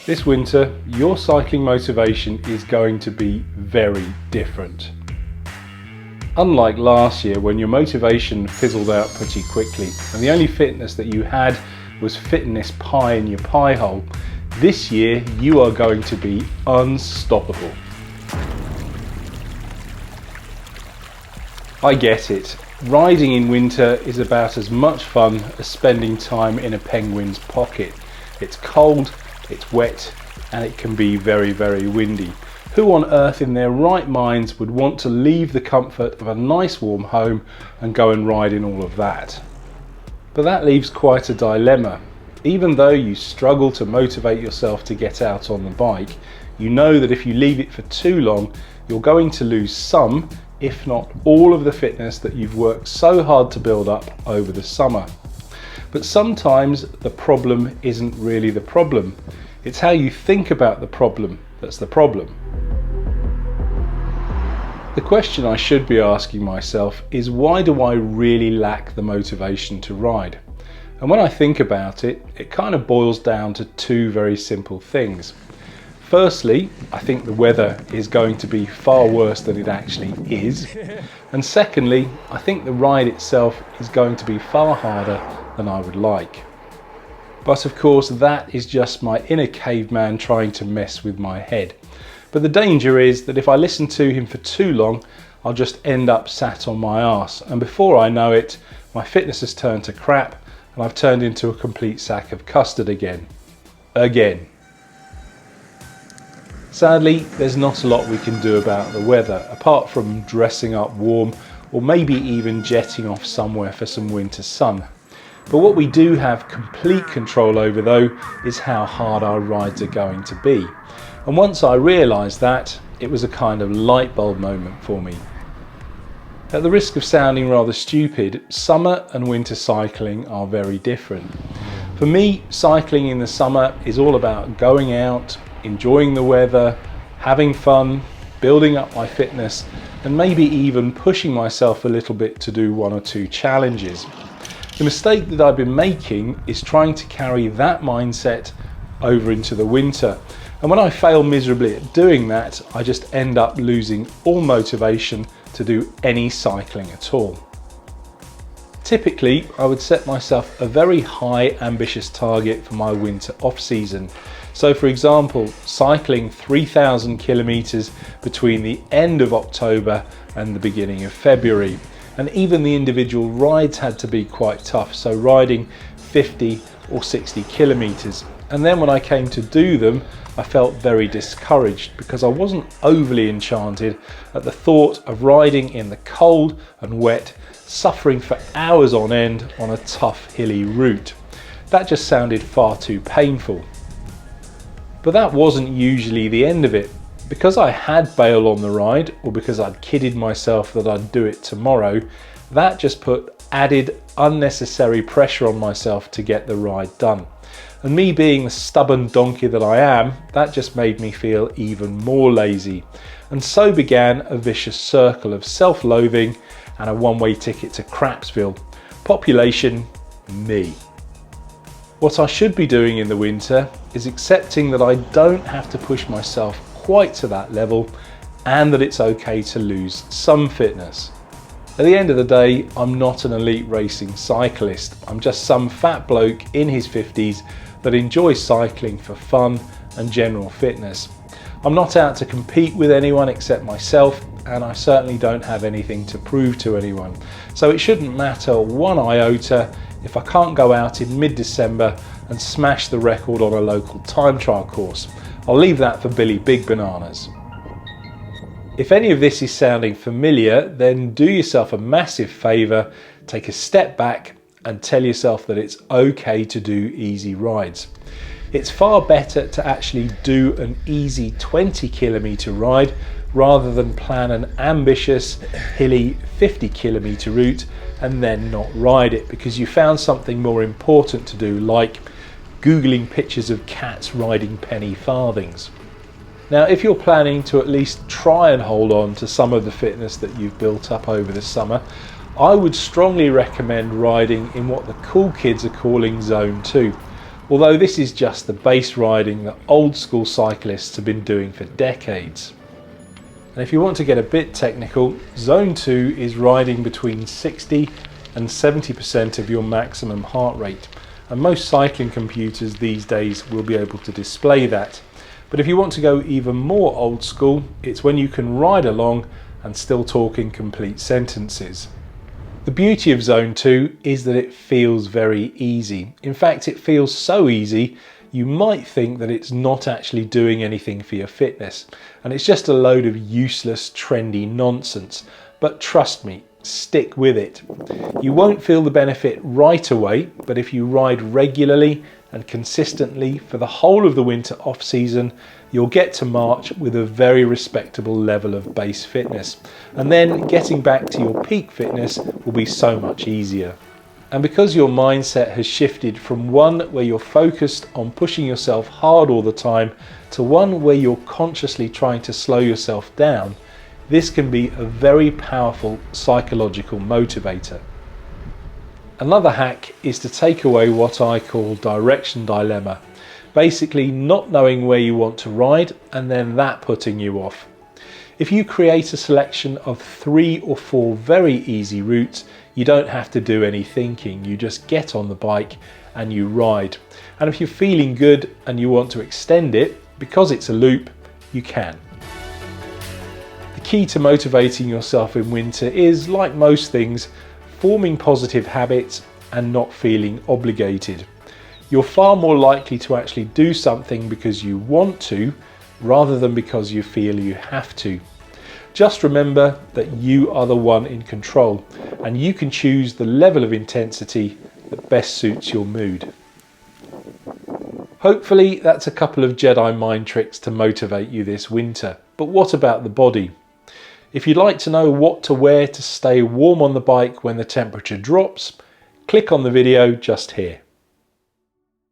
This winter, your cycling motivation is going to be very different. Unlike last year when your motivation fizzled out pretty quickly and the only fitness that you had was fitness pie in your pie hole, this year you are going to be unstoppable. I get it. Riding in winter is about as much fun as spending time in a penguin's pocket. It's cold, it's wet, and it can be very, very windy. Who on earth in their right minds would want to leave the comfort of a nice warm home and go and ride in all of that? But that leaves quite a dilemma. Even though you struggle to motivate yourself to get out on the bike, you know that if you leave it for too long, you're going to lose some, if not all, of the fitness that you've worked so hard to build up over the summer. But sometimes the problem isn't really the problem. It's how you think about the problem that's the problem. The question I should be asking myself is, why do I really lack the motivation to ride? And when I think about it, it kind of boils down to two very simple things. Firstly, I think the weather is going to be far worse than it actually is. And secondly, I think the ride itself is going to be far harder than I would like. But of course, that is just my inner caveman trying to mess with my head. But the danger is that if I listen to him for too long, I'll just end up sat on my arse. And before I know it, my fitness has turned to crap and I've turned into a complete sack of custard again. Sadly, there's not a lot we can do about the weather, apart from dressing up warm or maybe even jetting off somewhere for some winter sun. But what we do have complete control over, though, is how hard our rides are going to be. And once I realised that, it was a kind of light bulb moment for me. At the risk of sounding rather stupid, summer and winter cycling are very different. For me, cycling in the summer is all about going out, enjoying the weather, having fun, building up my fitness, and maybe even pushing myself a little bit to do one or two challenges. The mistake that I've been making is trying to carry that mindset over into the winter. And when I fail miserably at doing that, I just end up losing all motivation to do any cycling at all. Typically, I would set myself a very high ambitious target for my winter off-season. So for example, cycling 3,000 kilometers between the end of October and the beginning of February. And even the individual rides had to be quite tough, so riding 50 or 60 kilometers. And then when I came to do them, I felt very discouraged because I wasn't overly enchanted at the thought of riding in the cold and wet, suffering for hours on end on a tough hilly route. That just sounded far too painful. But that wasn't usually the end of it. Because I had bail on the ride, or because I'd kidded myself that I'd do it tomorrow, that just put added unnecessary pressure on myself to get the ride done. And me being the stubborn donkey that I am, that just made me feel even more lazy. And so began a vicious circle of self-loathing and a one-way ticket to Crapsville. Population, me. What I should be doing in the winter is accepting that I don't have to push myself quite to that level, and that it's okay to lose some fitness. At the end of the day, I'm not an elite racing cyclist. I'm just some fat bloke in his 50s that enjoys cycling for fun and general fitness. I'm not out to compete with anyone except myself, and I certainly don't have anything to prove to anyone. So it shouldn't matter one iota if I can't go out in mid-December and smash the record on a local time trial course. I'll leave that for Billy Big Bananas. If any of this is sounding familiar, then do yourself a massive favour, take a step back and tell yourself that it's okay to do easy rides. It's far better to actually do an easy 20-kilometre ride rather than plan an ambitious, hilly 50-kilometre route and then not ride it because you found something more important to do, like Googling pictures of cats riding penny farthings. Now, if you're planning to at least try and hold on to some of the fitness that you've built up over the summer, I would strongly recommend riding in what the cool kids are calling Zone 2. although this is just the base riding that old school cyclists have been doing for decades. And if you want to get a bit technical, Zone 2 is riding between 60 and 70% of your maximum heart rate. And most cycling computers these days will be able to display that. But if you want to go even more old school, it's when you can ride along and still talk in complete sentences. The beauty of Zone 2 is that it feels very easy. In fact, it feels so easy you might think that it's not actually doing anything for your fitness, and it's just a load of useless, trendy nonsense. But trust me, stick with it. You won't feel the benefit right away, but if you ride regularly and consistently for the whole of the winter off season, you'll get to March with a very respectable level of base fitness. And then getting back to your peak fitness will be so much easier. And because your mindset has shifted from one where you're focused on pushing yourself hard all the time to one where you're consciously trying to slow yourself down, this can be a very powerful psychological motivator. Another hack is to take away what I call direction dilemma. Basically not knowing where you want to ride and then that putting you off. If you create a selection of 3 or 4 very easy routes, you don't have to do any thinking. You just get on the bike and you ride. And if you're feeling good and you want to extend it, because it's a loop, you can. The key to motivating yourself in winter is, like most things, forming positive habits and not feeling obligated. You're far more likely to actually do something because you want to, rather than because you feel you have to. Just remember that you are the one in control, and you can choose the level of intensity that best suits your mood. Hopefully that's a couple of Jedi mind tricks to motivate you this winter. But what about the body? If you'd like to know what to wear to stay warm on the bike when the temperature drops, click on the video just here.